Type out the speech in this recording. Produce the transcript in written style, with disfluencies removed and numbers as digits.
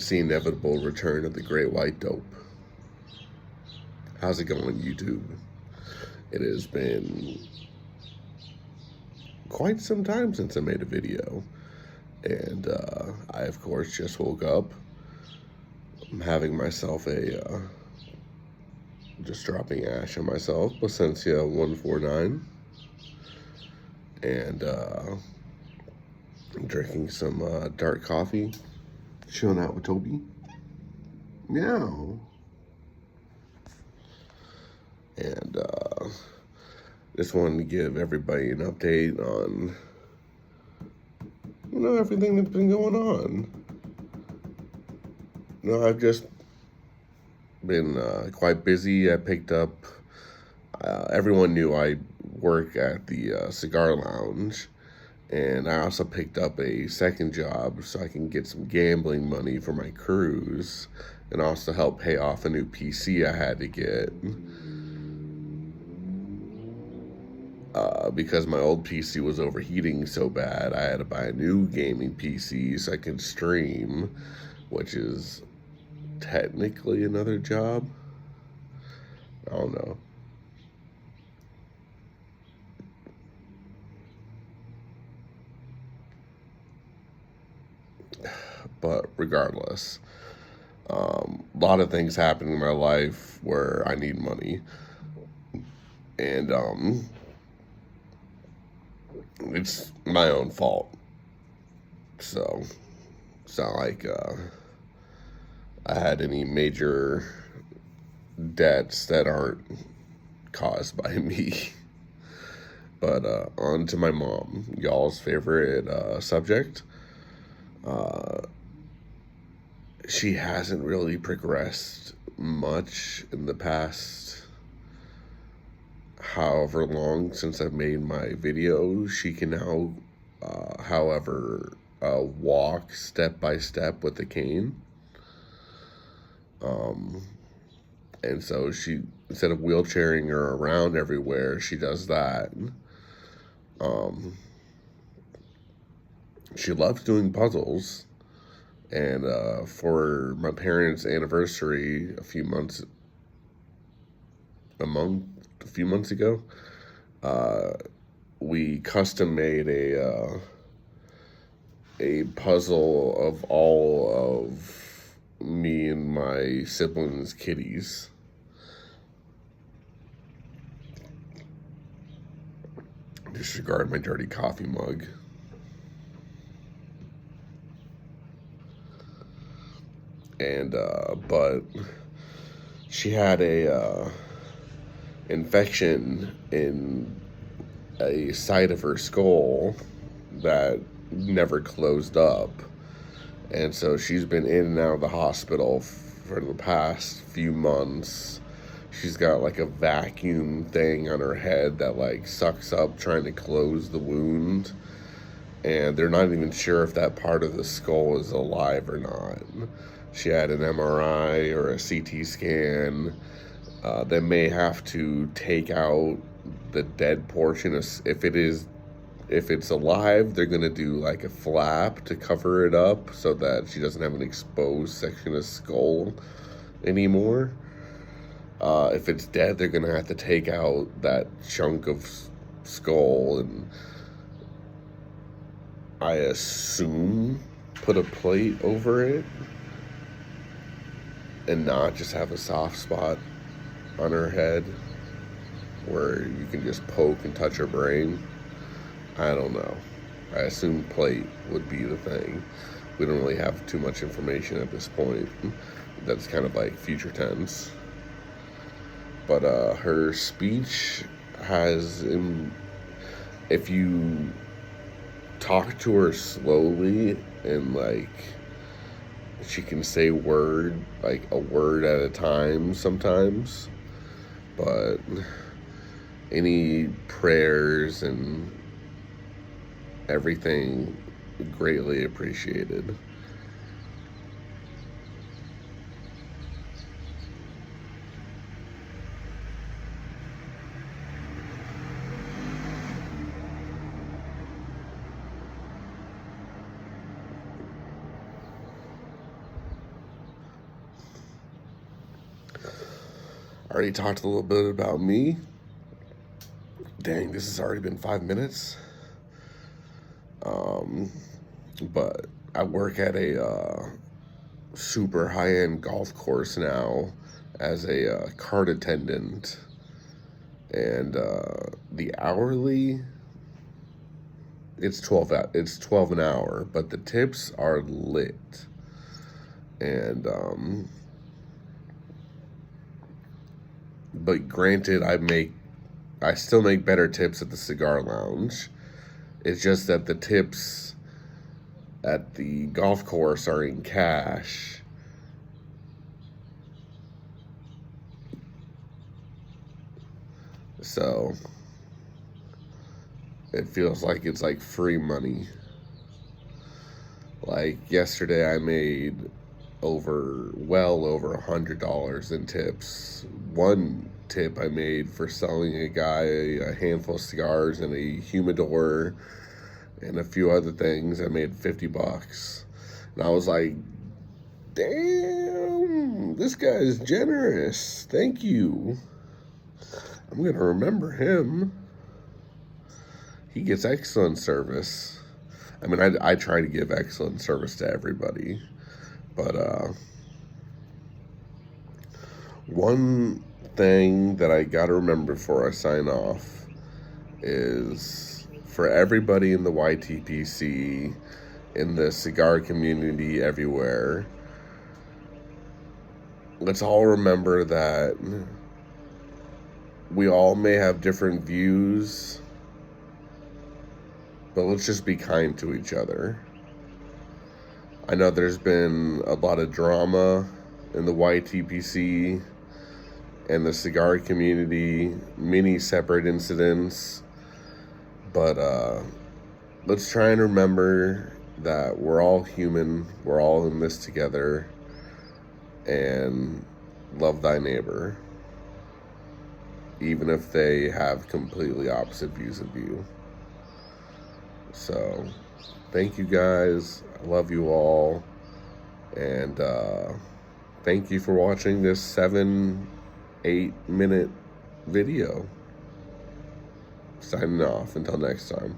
It's the inevitable return of the great white dope. How's it going, YouTube? It has been quite some time since I made a video, and I, of course, just woke up. I'm having myself just dropping ash on myself, Placencia 149, and drinking some dark coffee, chilling out with Toby. Meow. And just wanted to give everybody an update on, everything that's been going on. I've just been quite busy. I picked up, everyone knew I work at the cigar lounge, and I also picked up a second job so I can get some gambling money for my cruise and also help pay off a new PC I had to get. Because my old PC was overheating so bad, I had to buy a new gaming PC so I could stream, which is technically another job. I don't know. But regardless, a lot of things happen in my life where I need money. And it's my own fault. So it's not like I had any major debts that aren't caused by me. But on to my mom, y'all's favorite subject. She hasn't really progressed much in the past however long since I've made my videos. She can now, however, walk step by step with a cane. And so she, instead of wheelchairing her around everywhere, she does that. She loves doing puzzles. And for my parents' anniversary a few months ago, we custom made a puzzle of all of me and my siblings' kitties. Disregard my dirty coffee mug. And but she had a infection in a side of her skull that never closed up, and so she's been in and out of the hospital for the past few months. She's got like a vacuum thing on her head that like sucks up trying to close the wound, and they're not even sure if that part of the skull is alive or not. She had an MRI or a CT scan. They may have to take out the dead portion. If it's alive, they're gonna do like a flap to cover it up so that she doesn't have an exposed section of skull anymore. If it's dead, they're gonna have to take out that chunk of skull and, I assume, put a plate over it and not just have a soft spot on her head where you can just poke and touch her brain. I don't know. I assume plate would be the thing. We don't really have too much information at this point. That's kind of like future tense. But her speech has, if you talk to her slowly and like, she can say a word at a time sometimes, but any prayers and everything greatly appreciated. already talked a little bit about me. Dang, this has already been 5 minutes. But I work at a super high-end golf course now as a cart attendant, and the hourly, it's 12 an hour, but the tips are lit. And but granted, I still make better tips at the cigar lounge. It's just that the tips at the golf course are in cash. So it feels like it's like free money. Like yesterday I made well over $100 in tips. One tip I made for selling a guy a handful of cigars and a humidor and a few other things. I made $50. And I was like, damn, this guy is generous. Thank you. I'm going to remember him. He gets excellent service. I mean, I try to give excellent service to everybody. But one thing that I got to remember before I sign off is for everybody in the YTPC, in the cigar community everywhere, let's all remember that we all may have different views, but let's just be kind to each other. I know there's been a lot of drama in the YTPC and the cigar community, many separate incidents, but let's try and remember that we're all human, we're all in this together, and love thy neighbor, even if they have completely opposite views of you. So, thank you guys. I love you all. And thank you for watching this 7-8 minute video. Signing off. Until next time.